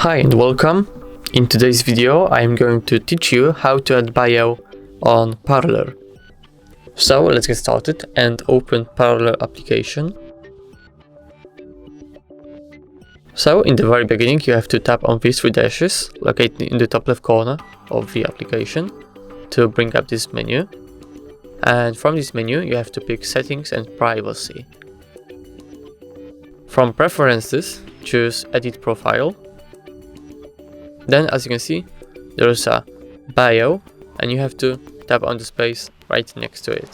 Hi and welcome. In today's video I am going to teach you how to add bio on Parler. So let's get started and open Parler application. So in the very beginning you have to tap on these three dashes located in the top left corner of the application to bring up this menu. And from this menu you have to pick Settings and Privacy. From Preferences, choose Edit Profile. Then, as you can see, there is a bio, and you have to tap on the space right next to it.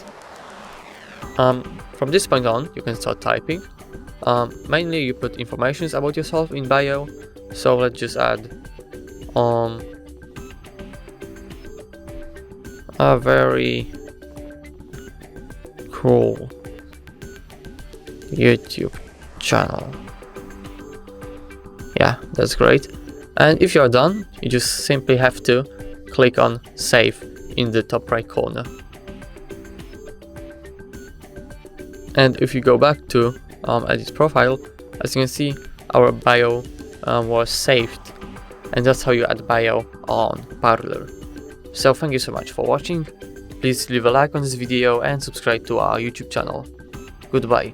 From this point on, you can start typing. Mainly, you put information about yourself in bio. So let's just add a very cool YouTube channel. Yeah, that's great. And if you are done, you just simply have to click on Save in the top right corner. And if you go back to Edit Profile, as you can see, our bio was saved. And that's how you add bio on Parler. So thank you so much for watching. Please leave a like on this video and subscribe to our YouTube channel. Goodbye.